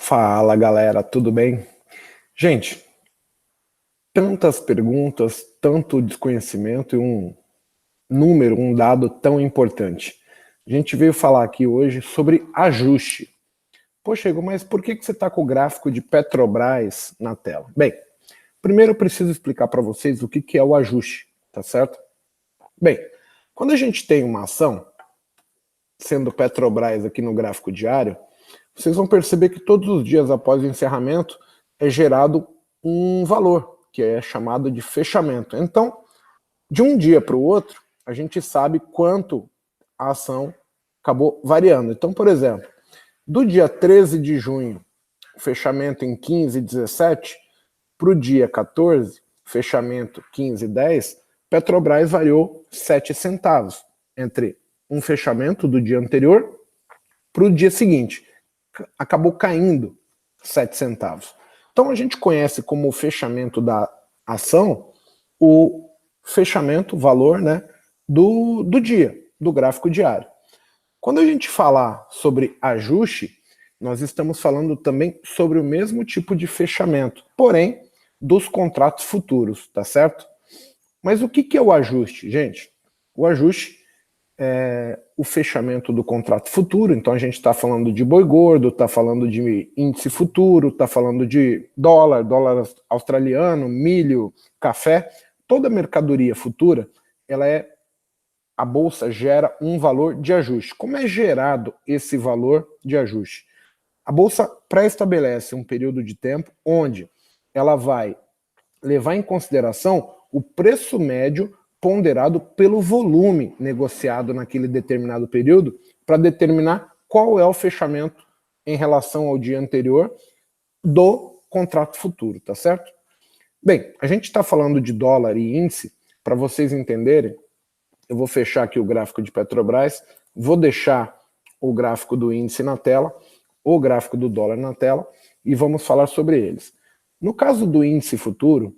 Fala galera, tudo bem? Gente, tantas perguntas, tanto desconhecimento e um dado tão importante. A gente veio falar aqui hoje sobre ajuste. Poxa, Igor, mas por que você está com o gráfico de Petrobras na tela? Bem, primeiro eu preciso explicar para vocês o que é o ajuste, tá certo? Bem, quando a gente tem uma ação, sendo Petrobras aqui no gráfico diário, vocês vão perceber que todos os dias após o encerramento é gerado um valor, que é chamado de fechamento. Então, de um dia para o outro, a gente sabe quanto a ação acabou variando. Então, por exemplo, do dia 13 de junho, fechamento em 15,17, para o dia 14, fechamento 15,10, Petrobras variou 7 centavos entre um fechamento do dia anterior para o dia seguinte. Acabou caindo 7 centavos. Então a gente conhece como o fechamento da ação o fechamento, valor, né, do dia, do gráfico diário. Quando a gente falar sobre ajuste, nós estamos falando também sobre o mesmo tipo de fechamento, porém dos contratos futuros, tá certo? Mas o que é o ajuste, gente? O ajuste é o fechamento do contrato futuro, então a gente está falando de boi gordo, está falando de índice futuro, está falando de dólar australiano, milho, café, toda mercadoria futura, a bolsa gera um valor de ajuste. Como é gerado esse valor de ajuste? A bolsa pré-estabelece um período de tempo onde ela vai levar em consideração o preço médio ponderado pelo volume negociado naquele determinado período para determinar qual é o fechamento em relação ao dia anterior do contrato futuro, tá certo? Bem, a gente está falando de dólar e índice, para vocês entenderem, eu vou fechar aqui o gráfico de Petrobras, vou deixar o gráfico do índice na tela, o gráfico do dólar na tela, e vamos falar sobre eles. No caso do índice futuro,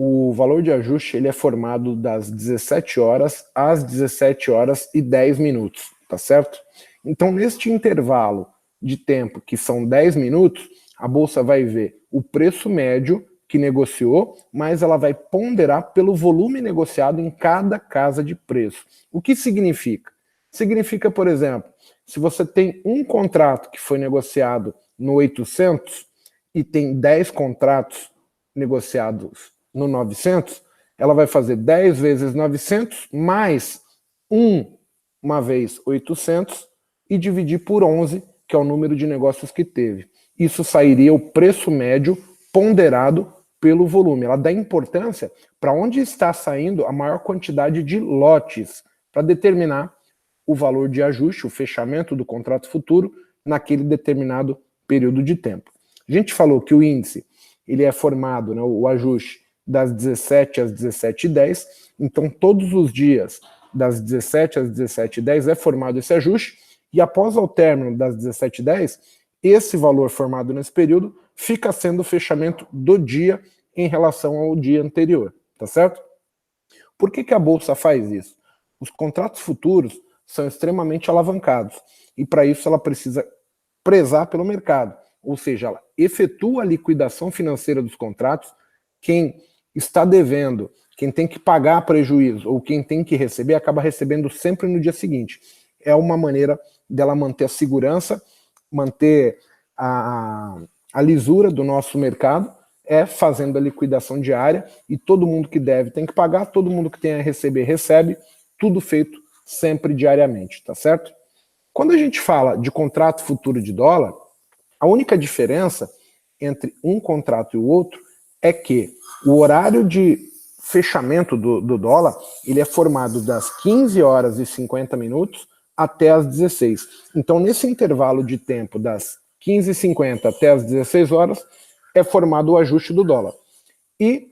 o valor de ajuste ele é formado das 17 horas às 17 horas e 10 minutos, tá certo? Então, neste intervalo de tempo, que são 10 minutos, a bolsa vai ver o preço médio que negociou, mas ela vai ponderar pelo volume negociado em cada casa de preço. O que significa? Significa, por exemplo, se você tem um contrato que foi negociado no 800 e tem 10 contratos negociados no 900, ela vai fazer 10 vezes 900 mais uma vez 800 e dividir por 11, que é o número de negócios que teve. Isso sairia o preço médio ponderado pelo volume. Ela dá importância para onde está saindo a maior quantidade de lotes para determinar o valor de ajuste, o fechamento do contrato futuro naquele determinado período de tempo. A gente falou que o índice ele é formado, né, o ajuste, das 17 às 17h10, então todos os dias das 17 às 17h10 é formado esse ajuste, e após o término das 17h10, esse valor formado nesse período fica sendo o fechamento do dia em relação ao dia anterior, tá certo? Por que a bolsa faz isso? Os contratos futuros são extremamente alavancados, e para isso ela precisa prezar pelo mercado, ou seja, ela efetua a liquidação financeira dos contratos. Quem está devendo, quem tem que pagar prejuízo ou quem tem que receber, acaba recebendo sempre no dia seguinte. É uma maneira dela manter a segurança, manter a lisura do nosso mercado, é fazendo a liquidação diária, e todo mundo que deve tem que pagar, todo mundo que tem a receber recebe, tudo feito sempre diariamente, tá certo? Quando a gente fala de contrato futuro de dólar, a única diferença entre um contrato e o outro é que o horário de fechamento do dólar ele é formado das 15 horas e 50 minutos até as 16. Então, nesse intervalo de tempo das 15h50 até as 16 horas, é formado o ajuste do dólar. E,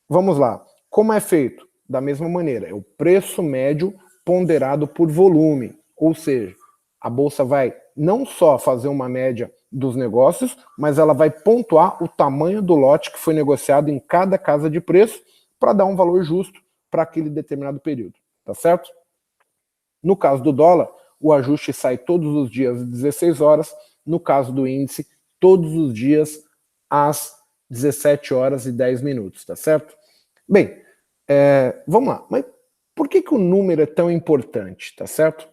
vamos lá, como é feito? Da mesma maneira, é o preço médio ponderado por volume, ou seja, a bolsa vai não só fazer uma média dos negócios, mas ela vai pontuar o tamanho do lote que foi negociado em cada casa de preço para dar um valor justo para aquele determinado período, tá certo? No caso do dólar, o ajuste sai todos os dias às 16 horas, no caso do índice, todos os dias às 17 horas e 10 minutos, tá certo? Bem, vamos lá. Mas por que o número é tão importante, tá certo?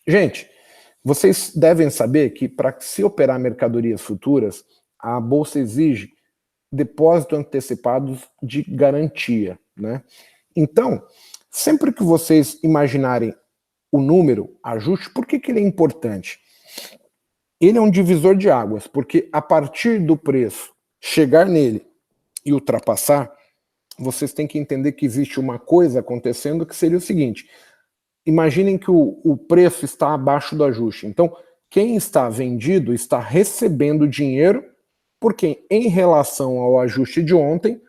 Gente, vocês devem saber que para se operar mercadorias futuras, a Bolsa exige depósitos antecipados de garantia, né? Então, sempre que vocês imaginarem o número ajuste, por que ele é importante? Ele é um divisor de águas, porque a partir do preço chegar nele e ultrapassar, vocês têm que entender que existe uma coisa acontecendo que seria o seguinte: imaginem que o preço está abaixo do ajuste. Então, quem está vendido está recebendo dinheiro, porque em relação ao ajuste de ontem,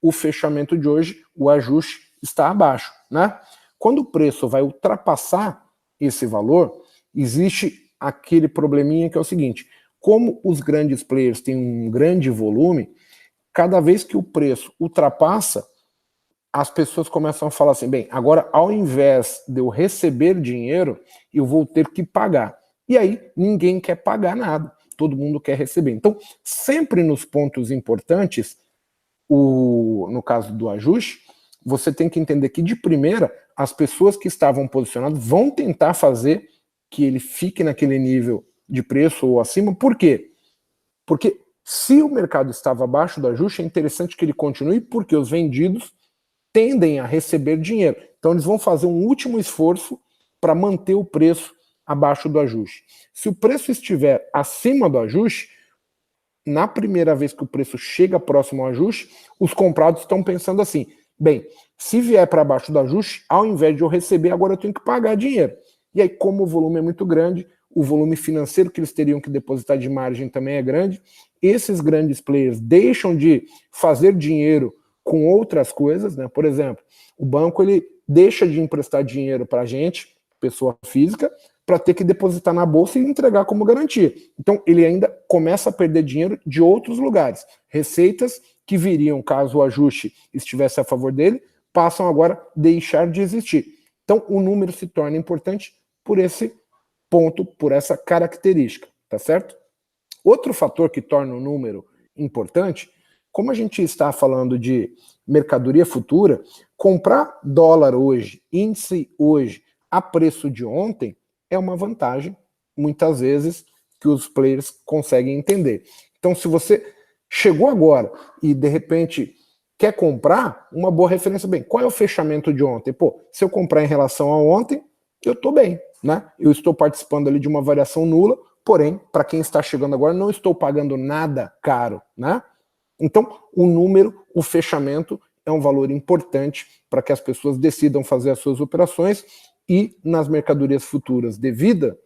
o fechamento de hoje, o ajuste está abaixo, né? Quando o preço vai ultrapassar esse valor, existe aquele probleminha que é o seguinte: como os grandes players têm um grande volume, cada vez que o preço ultrapassa, as pessoas começam a falar assim, bem, agora ao invés de eu receber dinheiro, eu vou ter que pagar. E aí ninguém quer pagar nada, todo mundo quer receber. Então, sempre nos pontos importantes, no caso do ajuste, você tem que entender que de primeira, as pessoas que estavam posicionadas vão tentar fazer que ele fique naquele nível de preço ou acima. Por quê? Porque se o mercado estava abaixo do ajuste, é interessante que ele continue, porque os vendidos tendem a receber dinheiro. Então eles vão fazer um último esforço para manter o preço abaixo do ajuste. Se o preço estiver acima do ajuste, na primeira vez que o preço chega próximo ao ajuste, os comprados estão pensando assim, bem, se vier para baixo do ajuste, ao invés de eu receber, agora eu tenho que pagar dinheiro. E aí, como o volume é muito grande, o volume financeiro que eles teriam que depositar de margem também é grande, esses grandes players deixam de fazer dinheiro com outras coisas, né? Por exemplo, o banco ele deixa de emprestar dinheiro para a gente, pessoa física, para ter que depositar na bolsa e entregar como garantia. Então ele ainda começa a perder dinheiro de outros lugares. Receitas que viriam caso o ajuste estivesse a favor dele, passam agora a deixar de existir. Então o número se torna importante por esse ponto, por essa característica, tá certo? Outro fator que torna o número importante, como a gente está falando de mercadoria futura, comprar dólar hoje, índice hoje, a preço de ontem, é uma vantagem, muitas vezes, que os players conseguem entender. Então, se você chegou agora e, de repente, quer comprar, uma boa referência, bem, qual é o fechamento de ontem? Pô, se eu comprar em relação a ontem, eu estou bem, né? Eu estou participando ali de uma variação nula, porém, para quem está chegando agora, não estou pagando nada caro, né? Então, o número, o fechamento, é um valor importante para que as pessoas decidam fazer as suas operações e nas mercadorias futuras, devido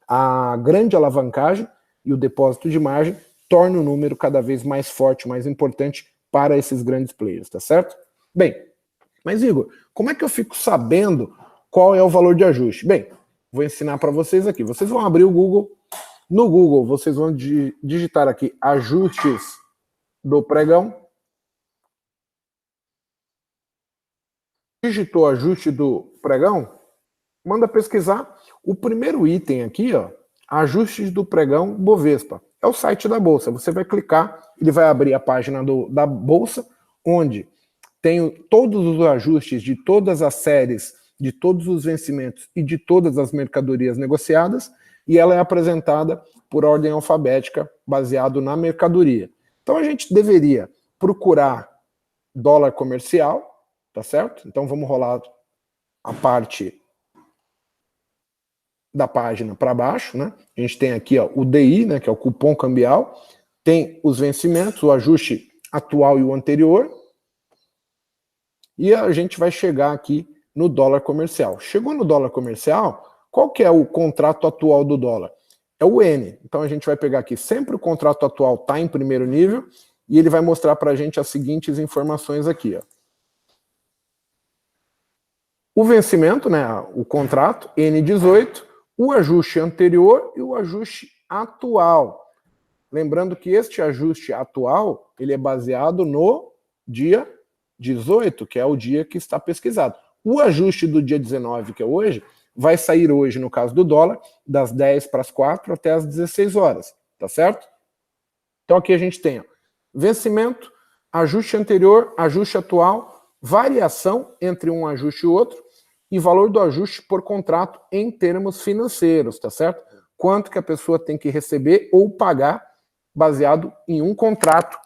à grande alavancagem e o depósito de margem, torna o número cada vez mais forte, mais importante para esses grandes players, tá certo? Bem, mas Igor, como é que eu fico sabendo qual é o valor de ajuste? Bem, vou ensinar para vocês aqui. Vocês vão abrir o Google. No Google, vocês vão digitar aqui ajustes do pregão. Digitou ajuste do pregão? Manda pesquisar. O primeiro item aqui, ó, ajustes do pregão Bovespa. É o site da Bolsa. Você vai clicar, ele vai abrir a página da Bolsa, onde tem todos os ajustes de todas as séries, de todos os vencimentos e de todas as mercadorias negociadas, e ela é apresentada por ordem alfabética, baseado na mercadoria. Então a gente deveria procurar dólar comercial, tá certo? Então vamos rolar a parte da página para baixo, né? A gente tem aqui, ó, o DI, né, que é o cupom cambial, tem os vencimentos, o ajuste atual e o anterior, e a gente vai chegar aqui no dólar comercial. Chegou no dólar comercial, qual que é o contrato atual do dólar? É o N. Então a gente vai pegar aqui, sempre o contrato atual está em primeiro nível, e ele vai mostrar para a gente as seguintes informações aqui, ó. O vencimento, né, o contrato, N18, o ajuste anterior e o ajuste atual. Lembrando que este ajuste atual, ele é baseado no dia 18, que é o dia que está pesquisado. O ajuste do dia 19, que é hoje, vai sair hoje, no caso do dólar, das 10 para as 4 até as 16 horas, tá certo? Então aqui a gente tem ó, vencimento, ajuste anterior, ajuste atual, variação entre um ajuste e outro e valor do ajuste por contrato em termos financeiros, tá certo? Quanto que a pessoa tem que receber ou pagar baseado em um contrato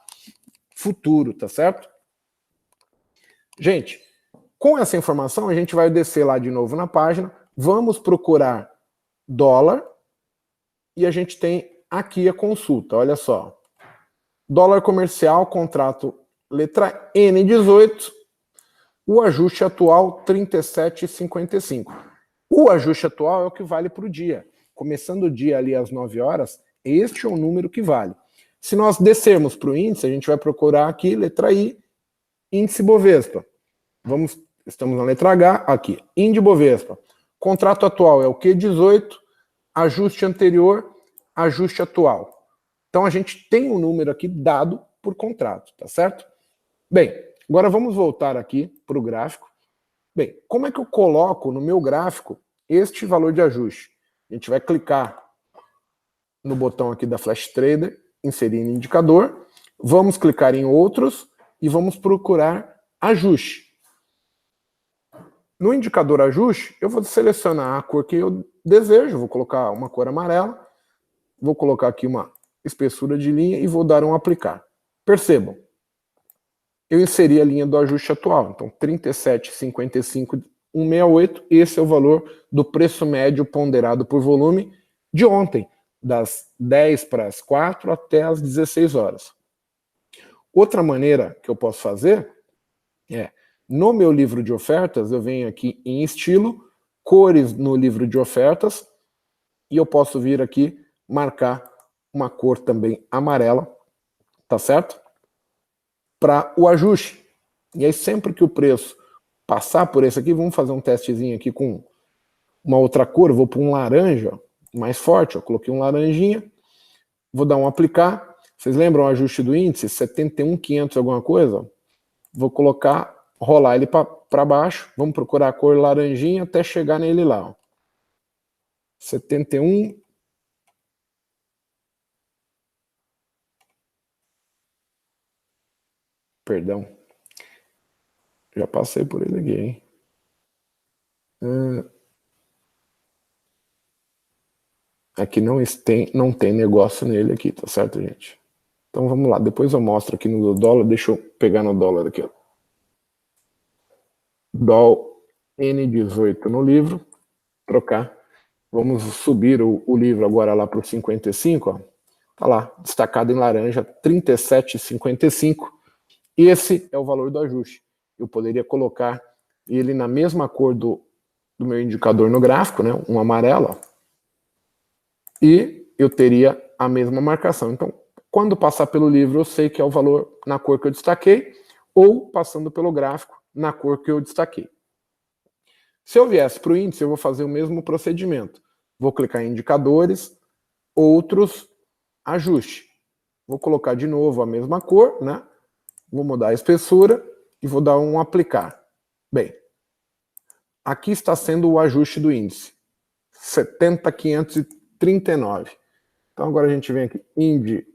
futuro, tá certo? Gente, com essa informação a gente vai descer lá de novo na página, vamos procurar dólar e a gente tem aqui a consulta, olha só. Dólar comercial, contrato letra N18, o ajuste atual 37,55. O ajuste atual é o que vale para o dia. Começando o dia ali às 9 horas, este é o número que vale. Se nós descermos para o índice, a gente vai procurar aqui, letra I, índice Bovespa. Estamos na letra H, aqui, índice Bovespa. Contrato atual é o Q18, ajuste anterior, ajuste atual. Então a gente tem um número aqui dado por contrato, tá certo? Bem, agora vamos voltar aqui para o gráfico. Bem, como é que eu coloco no meu gráfico este valor de ajuste? A gente vai clicar no botão aqui da Flash Trader, inserir em indicador, vamos clicar em outros e vamos procurar ajuste. No indicador ajuste, eu vou selecionar a cor que eu desejo, vou colocar uma cor amarela, vou colocar aqui uma espessura de linha e vou dar um aplicar. Percebam, eu inseri a linha do ajuste atual, então 37,55,168, esse é o valor do preço médio ponderado por volume de ontem, das 10 para as 4 até as 16 horas. Outra maneira que eu posso fazer é, no meu livro de ofertas, eu venho aqui em estilo, cores no livro de ofertas, e eu posso vir aqui marcar uma cor também amarela, tá certo? Para o ajuste. E aí sempre que o preço passar por esse aqui, vamos fazer um testezinho aqui com uma outra cor, eu vou para um laranja mais forte, ó, coloquei um laranjinha, vou dar um aplicar, vocês lembram o ajuste do índice? 71.500 alguma coisa? Vou colocar, rolar ele para baixo, vamos procurar a cor laranjinha até chegar nele lá, ó. 71. Perdão. Já passei por ele aqui, hein? Aqui não tem negócio nele aqui, tá certo, gente? Então vamos lá, depois eu mostro aqui no dólar, deixa eu pegar no dólar aqui, ó. DOL N18 no livro, trocar. Vamos subir o livro agora lá para o 55, ó. Tá lá, destacado em laranja, 37,55. Esse é o valor do ajuste. Eu poderia colocar ele na mesma cor do meu indicador no gráfico, né? Um amarelo, ó. E eu teria a mesma marcação. Então, quando passar pelo livro, eu sei que é o valor na cor que eu destaquei, ou passando pelo gráfico, na cor que eu destaquei. Se eu viesse para o índice, eu vou fazer o mesmo procedimento. Vou clicar em indicadores, outros, ajuste. Vou colocar de novo a mesma cor, né? Vou mudar a espessura e vou dar um aplicar. Bem, aqui está sendo o ajuste do índice. 70.539. Então agora a gente vem aqui, índice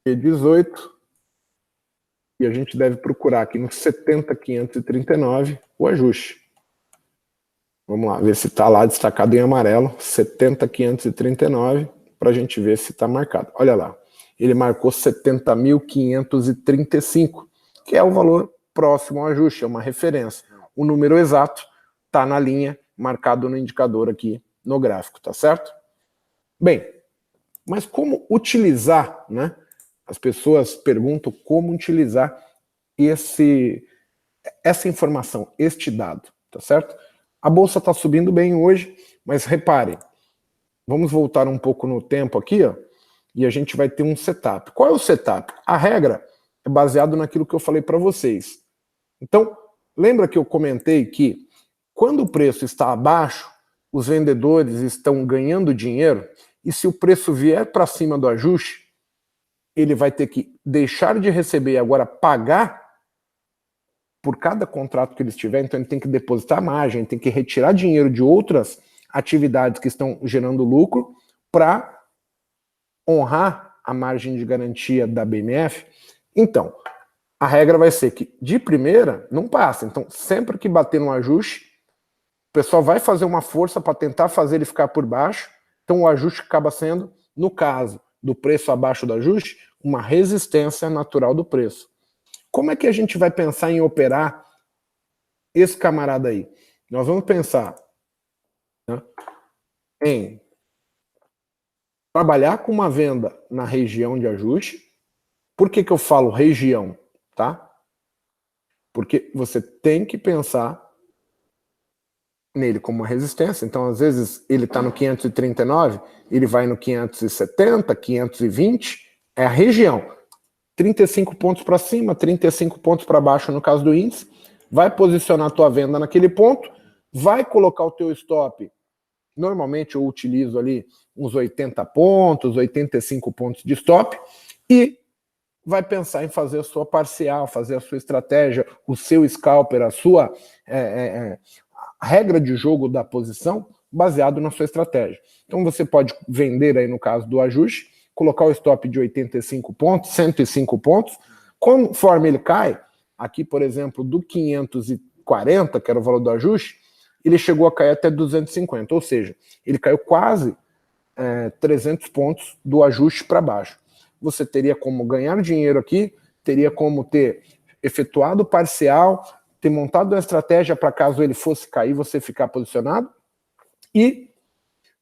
18, e a gente deve procurar aqui no 70.539 o ajuste. Vamos lá, ver se está lá destacado em amarelo, 70.539, para a gente ver se está marcado. Olha lá, ele marcou 70.535, que é o valor próximo ao ajuste, é uma referência. O número exato está na linha, marcado no indicador aqui no gráfico, tá certo? Bem, mas como utilizar, né? As pessoas perguntam como utilizar essa informação, este dado, tá certo? A bolsa está subindo bem hoje, mas reparem, vamos voltar um pouco no tempo aqui, ó, e a gente vai ter um setup. Qual é o setup? A regra é baseada naquilo que eu falei para vocês. Então, lembra que eu comentei que quando o preço está abaixo, os vendedores estão ganhando dinheiro, e se o preço vier para cima do ajuste, ele vai ter que deixar de receber e agora pagar por cada contrato que eles tiverem, então ele tem que depositar margem, tem que retirar dinheiro de outras atividades que estão gerando lucro para honrar a margem de garantia da BMF? Então, a regra vai ser que de primeira não passa. Então, sempre que bater no ajuste, o pessoal vai fazer uma força para tentar fazer ele ficar por baixo. Então, o ajuste acaba sendo, no caso do preço abaixo do ajuste, uma resistência natural do preço. Como é que a gente vai pensar em operar esse camarada aí? Nós vamos pensar, né, em trabalhar com uma venda na região de ajuste. Por que eu falo região? Tá? Porque você tem que pensar nele como uma resistência. Então, às vezes, ele está no 539, ele vai no 570, 520, é a região. 35 pontos para cima, 35 pontos para baixo no caso do índice, vai posicionar a tua venda naquele ponto, vai colocar o teu stop. Normalmente eu utilizo ali uns 80 pontos, 85 pontos de stop, e vai pensar em fazer a sua parcial, fazer a sua estratégia, o seu scalper, a sua regra de jogo da posição, baseado na sua estratégia. Então você pode vender aí no caso do ajuste, colocar o stop de 85 pontos, 105 pontos, conforme ele cai, aqui por exemplo do 540, que era o valor do ajuste, ele chegou a cair até 250, ou seja, ele caiu quase 300 pontos do ajuste para baixo. Você teria como ganhar dinheiro aqui, teria como ter efetuado parcial, ter montado uma estratégia para caso ele fosse cair, você ficar posicionado, e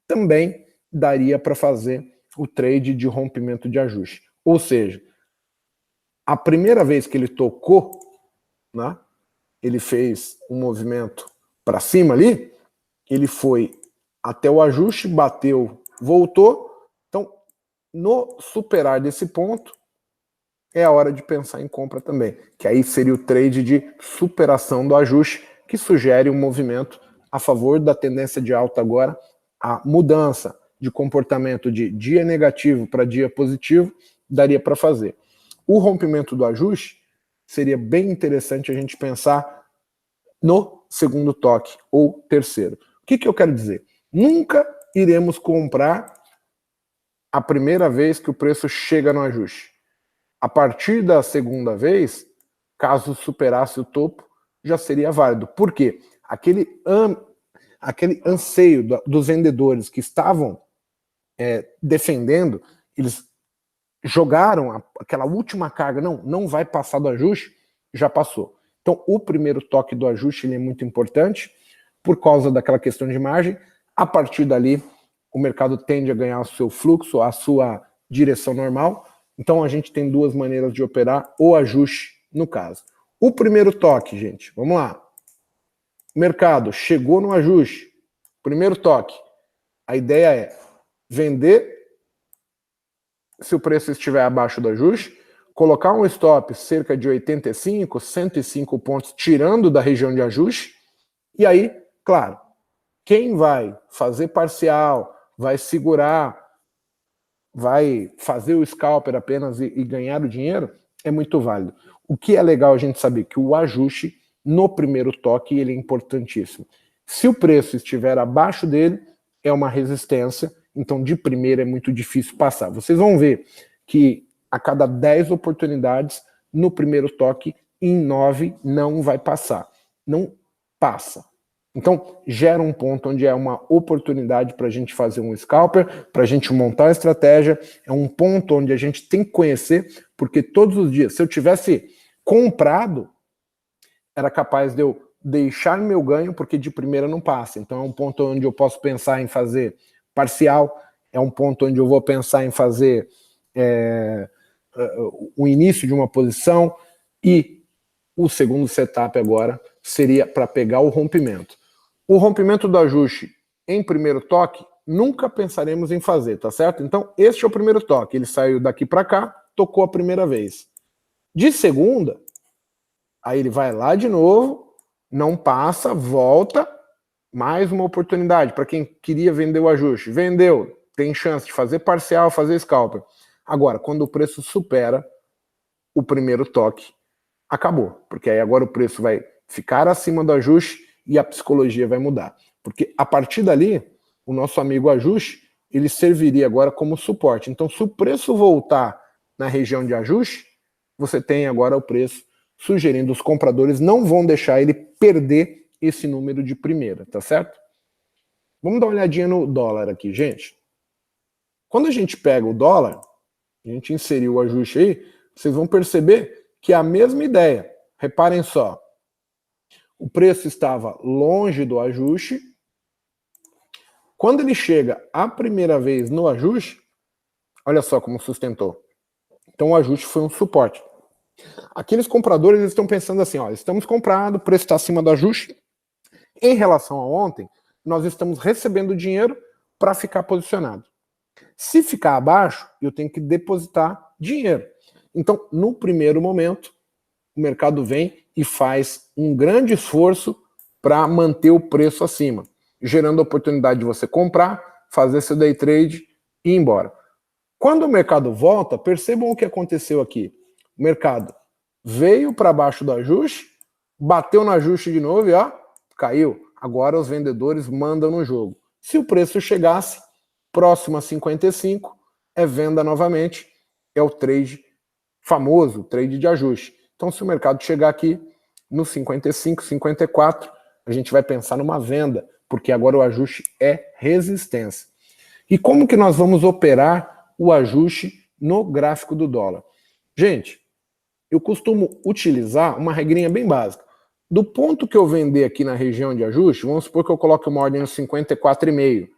também daria para fazer o trade de rompimento de ajuste. Ou seja, a primeira vez que ele tocou, né, ele fez um movimento para cima ali, ele foi até o ajuste, bateu, voltou. Então, no superar desse ponto, é a hora de pensar em compra também, que aí seria o trade de superação do ajuste, que sugere um movimento a favor da tendência de alta agora, a mudança de comportamento de dia negativo para dia positivo, daria para fazer. O rompimento do ajuste seria bem interessante a gente pensar no segundo toque ou terceiro. O que eu quero dizer? Nunca iremos comprar a primeira vez que o preço chega no ajuste. A partir da segunda vez, caso superasse o topo, já seria válido. Por quê? Aquele anseio dos vendedores que estavam defendendo, eles jogaram aquela última carga, não vai passar do ajuste, já passou. Então, o primeiro toque do ajuste ele é muito importante, por causa daquela questão de margem. A partir dali, o mercado tende a ganhar o seu fluxo, a sua direção normal. Então, a gente tem duas maneiras de operar o ajuste, no caso. O primeiro toque, gente, vamos lá. O mercado chegou no ajuste. Primeiro toque. A ideia é vender se o preço estiver abaixo do ajuste, colocar um stop cerca de 85, 105 pontos, tirando da região de ajuste, e aí, claro, quem vai fazer parcial, vai segurar, vai fazer o scalper apenas e ganhar o dinheiro, é muito válido. O que é legal a gente saber que o ajuste, no primeiro toque, ele é importantíssimo. Se o preço estiver abaixo dele, é uma resistência, então de primeira é muito difícil passar. Vocês vão ver que a cada 10 oportunidades, no primeiro toque, em 9 não vai passar. Não passa. Então, gera um ponto onde é uma oportunidade para a gente fazer um scalper, para a gente montar a estratégia, é um ponto onde a gente tem que conhecer, porque todos os dias, se eu tivesse comprado, era capaz de eu deixar meu ganho, porque de primeira não passa. Então, é um ponto onde eu posso pensar em fazer parcial, é um ponto onde eu vou pensar em fazer o início de uma posição, e o segundo setup agora seria para pegar o rompimento. O rompimento do ajuste em primeiro toque, nunca pensaremos em fazer, tá certo? Então, este é o primeiro toque. Ele saiu daqui para cá, tocou a primeira vez. De segunda, aí ele vai lá de novo, não passa, volta, mais uma oportunidade para quem queria vender o ajuste. Vendeu, tem chance de fazer parcial, fazer scalper. Agora, quando o preço supera o primeiro toque, acabou. Porque aí agora o preço vai ficar acima do ajuste e a psicologia vai mudar. Porque a partir dali, o nosso amigo ajuste, ele serviria agora como suporte. Então, se o preço voltar na região de ajuste, você tem agora o preço sugerindo os compradores não vão deixar ele perder esse número de primeira, tá certo? Vamos dar uma olhadinha no dólar aqui, gente. Quando a gente pega o dólar, a gente inseriu o ajuste aí, vocês vão perceber que é a mesma ideia. Reparem só, o preço estava longe do ajuste. Quando ele chega a primeira vez no ajuste, olha só como sustentou. Então o ajuste foi um suporte. Aqueles compradores eles estão pensando assim, ó, estamos comprando, o preço está acima do ajuste. Em relação a ontem, nós estamos recebendo dinheiro para ficar posicionado. Se ficar abaixo, eu tenho que depositar dinheiro. Então, no primeiro momento, o mercado vem e faz um grande esforço para manter o preço acima, gerando a oportunidade de você comprar, fazer seu day trade e ir embora. Quando o mercado volta, percebam o que aconteceu aqui. O mercado veio para baixo do ajuste, bateu no ajuste de novo e ó, caiu. Agora os vendedores mandam no jogo. Se o preço chegasse próximo a 55, é venda novamente, é o trade famoso, o trade de ajuste. Então se o mercado chegar aqui no 55, 54, a gente vai pensar numa venda, porque agora o ajuste é resistência. E como que nós vamos operar o ajuste no gráfico do dólar? Gente, eu costumo utilizar uma regrinha bem básica. Do ponto que eu vender aqui na região de ajuste, vamos supor que eu coloque uma ordem no 54,5,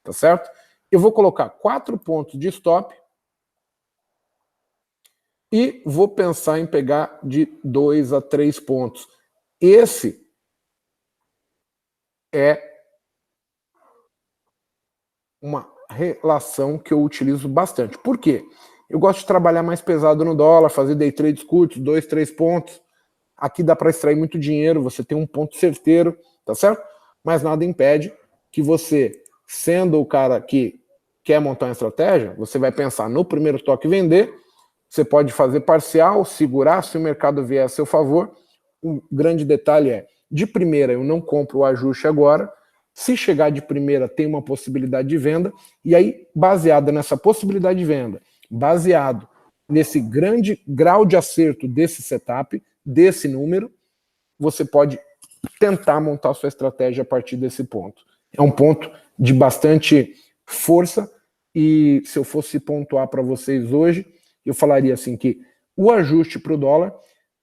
tá certo? Eu vou colocar 4 pontos de stop e vou pensar em pegar de 2 a 3 pontos. Esse é uma relação que eu utilizo bastante. Por quê? Eu gosto de trabalhar mais pesado no dólar, fazer day trades curtos, 2, 3 pontos. Aqui dá para extrair muito dinheiro, você tem um ponto certeiro, tá certo? Mas nada impede que você, sendo o cara que quer montar uma estratégia, você vai pensar no primeiro toque vender, você pode fazer parcial, segurar se o mercado vier a seu favor. O grande detalhe é, de primeira eu não compro o ajuste agora, se chegar de primeira tem uma possibilidade de venda, e aí baseada nessa possibilidade de venda, baseado nesse grande grau de acerto desse setup, desse número, você pode tentar montar sua estratégia a partir desse ponto. É um ponto de bastante força e se eu fosse pontuar para vocês hoje, eu falaria assim que o ajuste para o dólar,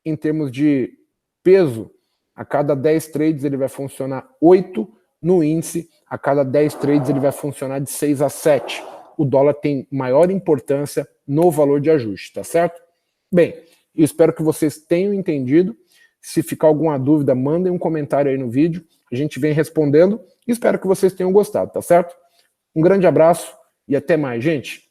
em termos de peso, a cada 10 trades ele vai funcionar 8, no índice, a cada 10 trades ele vai funcionar de 6 a 7. O dólar tem maior importância no valor de ajuste, tá certo? Bem, eu espero que vocês tenham entendido. Se ficar alguma dúvida, mandem um comentário aí no vídeo. A gente vem respondendo e espero que vocês tenham gostado, tá certo? Um grande abraço e até mais, gente.